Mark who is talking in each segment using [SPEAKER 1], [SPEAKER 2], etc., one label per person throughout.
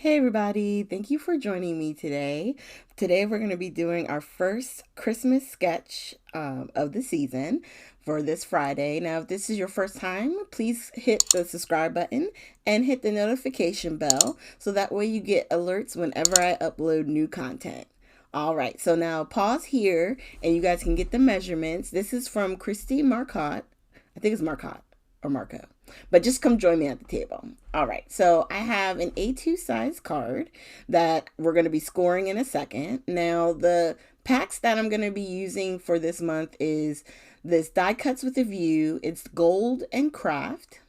[SPEAKER 1] Hey everybody, thank you for joining me today. Today we're going to be doing our first Christmas sketch of the season for this Friday. Now, if this is your first time, please hit the subscribe button and hit the notification bell so that way you get alerts whenever I upload new content. All right, so now pause here and you guys can get the measurements. This is from Christy Marcotte. I think it's Marcotte or Marco. But just come join me at the table. All right, so I have an A2 size card that we're going to be scoring in a second. Now, the packs that I'm going to be using for this month is this Die Cuts with a View. It's Gold and Craft.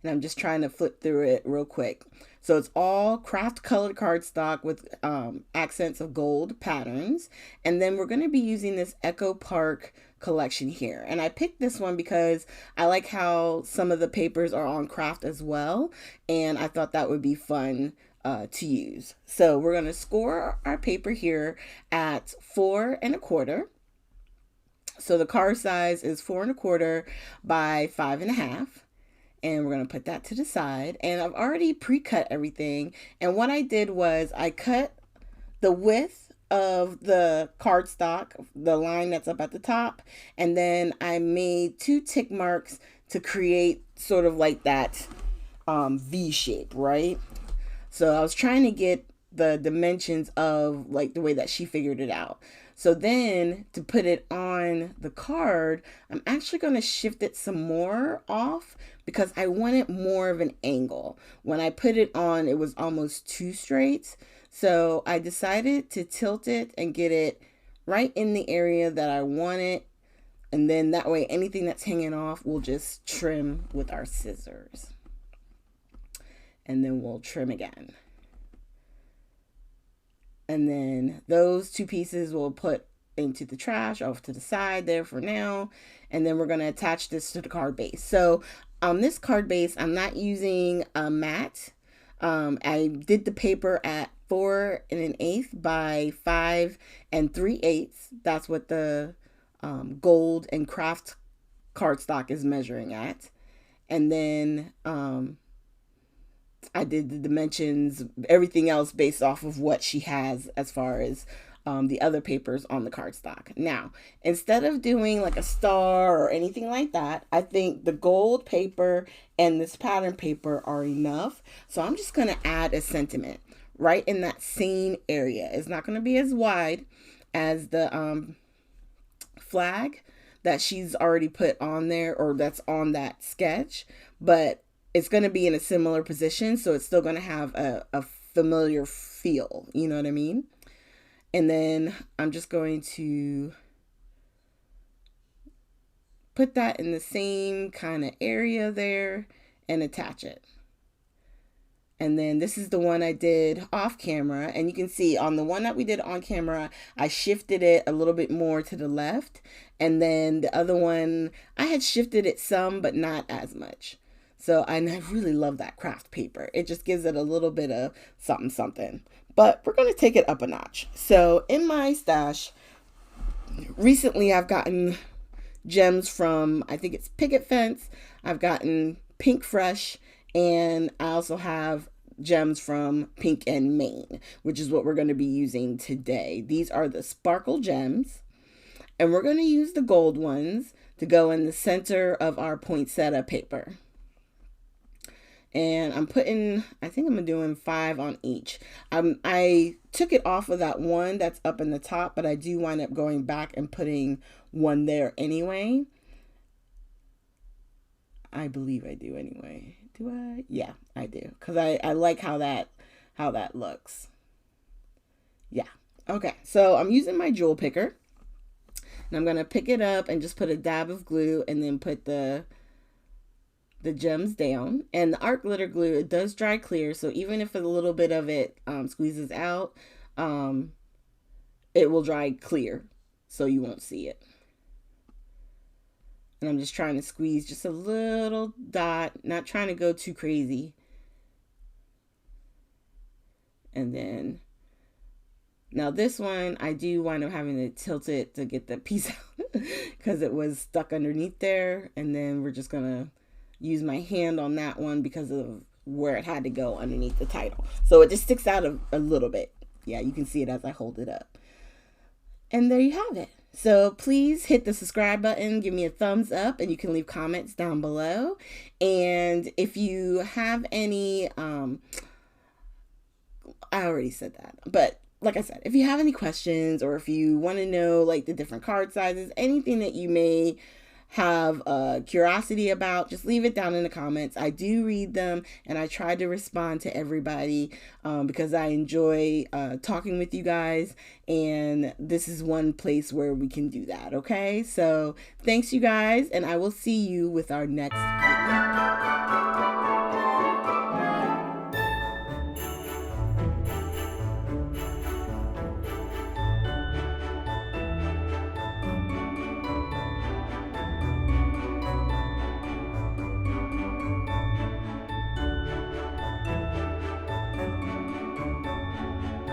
[SPEAKER 1] And I'm just trying to flip through it real quick. So it's all craft colored cardstock with accents of gold patterns. And then we're going to be using this Echo Park collection here. And I picked this one because I like how some of the papers are on craft as well. And I thought that would be fun to use. So we're going to score our paper here at 4 1/4. So the card size is 4 1/4 by 5 1/2. And we're going to put that to the side. And I've already pre-cut everything. And what I did was I cut the width of the cardstock, the line that's up at the top. And then I made 2 tick marks to create sort of like that V shape, right? So I was trying to get the dimensions of like the way that she figured it out. So then to put it on the card, I'm actually going to shift it some more off because I wanted more of an angle. When I put it on, it was almost too straight. So I decided to tilt it and get it right in the area that I want it. And then that way, anything that's hanging off, we'll just trim with our scissors. And then we'll trim again. And then those 2 pieces we'll put into the trash off to the side there for now. And then we're going to attach this to the card base. So on this card base, I'm not using a matte. I did the paper at 4 1/8 by 5 3/8. That's what the gold and craft cardstock is measuring at. And then I did the dimensions, everything else based off of what she has as far as the other papers on the cardstock. Now, instead of doing like a star or anything like that, I think the gold paper and this pattern paper are enough. So I'm just going to add a sentiment right in that same area. It's not going to be as wide as the flag that she's already put on there or that's on that sketch, but it's going to be in a similar position, so it's still going to have a familiar feel, you know what I mean? And then I'm just going to put that in the same kind of area there and attach it. And then this is the one I did off camera. And you can see on the one that we did on camera, I shifted it a little bit more to the left. And then the other one, I had shifted it some, but not as much. So I really love that craft paper. It just gives it a little bit of something, something. But we're going to take it up a notch. So in my stash, recently I've gotten gems from, I think it's Picket Fence. I've gotten Pink Fresh. And I also have gems from Pink and Maine, which is what we're going to be using today. These are the sparkle gems. And we're going to use the gold ones to go in the center of our poinsettia paper. And I'm putting, I think I'm doing 5 on each. I took it off of that one that's up in the top, but I do wind up going back and putting one there anyway. I believe I do anyway. Do I? Yeah, I do. Because I like how that looks. Yeah. Okay, so I'm using my jewel picker. And I'm going to pick it up and just put a dab of glue and then put the gems down. And the art glitter glue, it does dry clear, so even if a little bit of it squeezes out, it will dry clear, so you won't see it. And I'm just trying to squeeze just a little dot, not trying to go too crazy. And then, now this one, I do wind up having to tilt it to get the piece out because it was stuck underneath there. And then we're just going to use my hand on that one because of where it had to go underneath the title. So it just sticks out a little bit. Yeah, you can see it as I hold it up. And there you have it. So please hit the subscribe button, give me a thumbs up, and you can leave comments down below. And if you have any, I already said that, but like I said, if you have any questions or if you want to know like the different card sizes, anything that you may have curiosity about, just leave it down in the comments. I do read them and I try to respond to everybody because I enjoy talking with you guys, and this is one place where we can do that. Okay, so thanks you guys, and I will see you with our next video.